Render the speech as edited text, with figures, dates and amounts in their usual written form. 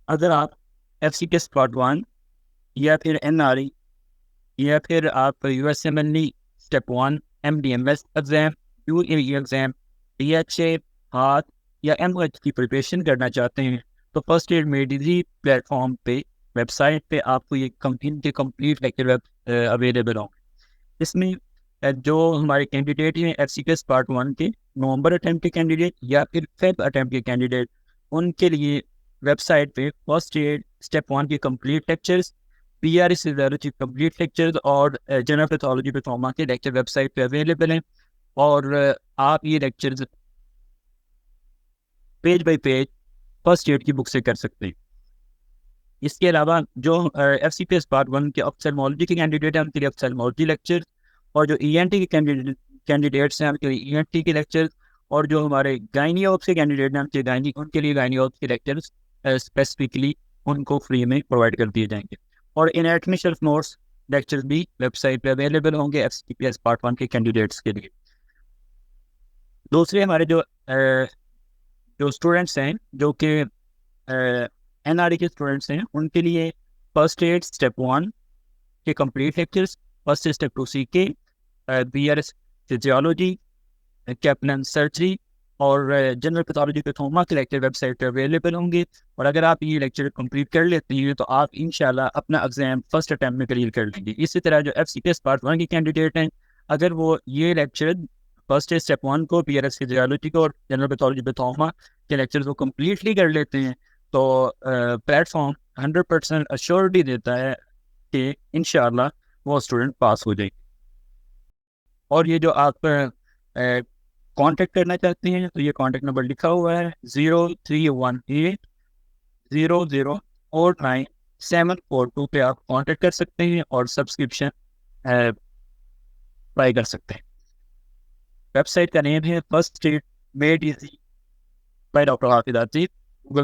اگر آپ FCPS part 1 یا پھر NRE یا پھر آپ USMLE step 1 MDMS exam UAE exam DHA ہاتھ یا MH کی پریپریشن کرنا چاہتے ہیں تو فرسٹ ایڈ میڈیزی پلیٹ فارم پہ ویب سائٹ پہ آپ کو یہ کمپلیٹ لیکچر اویلیبل ہوں. اس میں جو ہمارے کینڈیڈیٹ ہیں FCPS پارٹ 1 کے نومبر اٹیمپٹ کے کینڈیڈیٹ یا پھر فیب اٹیمپٹ کے کینڈیڈیٹ, ان کے لیے ویب سائٹ پہ فرسٹ ایڈ اسٹیپ 1 کے complete lectures, PRS physiology complete lectures اور جنرل پیتھولوجی پتھوما کے لیکچر ویب سائٹ پہ اویلیبل ہیں, اور آپ یہ lectures page by page first aid کی بک سے کر سکتے ہیں. اس کے علاوہ جو FCPS پارٹ 1 کے آپتھلمولوجی کے کینڈیڈیٹ ہیں ان کے لیے آپتھلمولوجی لیکچر, اور جو ENT کے کینڈیڈیٹس ہیں ان کے لیے ENT کے لیکچر, اور جو ہمارے گائنی آپس کے کینڈیڈیٹ ہیں ان کے لیے گائنی آپس کے لیکچر اسپیسیفکلی ان کو فری میں پرووائڈ کر دیے جائیں گے. اور انیٹمی شیلف نوٹس لیکچر بھی ویب سائٹ پہ اویلیبل ہوں گے FCPS پارٹ 1 کے کینڈیڈیٹس کے لیے. دوسرے ہمارے جو اسٹوڈنٹس ہیں جو کہ NRE کے اسٹوڈنٹس ہیں ان کے لیے فرسٹ ایڈ اسٹیپ 1 کے complete lectures, first step 2 CK, BRS physiology, Kaplan surgery اور جنرل پیتھولوجی پتھوما کے لیکچر ویب سائٹ پہ اویلیبل ہوں گے. اور اگر آپ یہ لیکچر کمپلیٹ کر لیتے ہیں تو آپ انشاءاللہ اپنا ایگزام فرسٹ اٹیمپٹ میں کلیئر کر لیں گے. اسی طرح جو FCPS پارٹ 1 کے کینڈیڈیٹ ہیں اگر وہ یہ لیکچر فرسٹ اسٹیپ 1 کو PRS فزیولوجی کو اور جنرل پیتھولوجی پتھوما کے لیکچرز کو کمپلیٹلی کر لیتے ہیں تو پلیٹ فارم 100% ایشورٹی دیتا ہے کہ انشاءاللہ وہ اسٹوڈنٹ پاس ہو جائے. اور یہ جو آپ کانٹیکٹ کرنا چاہتے ہیں تو یہ کانٹیکٹ نمبر لکھا ہوا ہے 031800494742 پہ آپ کانٹیکٹ کر سکتے ہیں اور سبسکرپشن اپلائی کر سکتے ہیں. ویب سائٹ کا نیم ہے first aid made easy by doctor حافظ عاطف. گوگل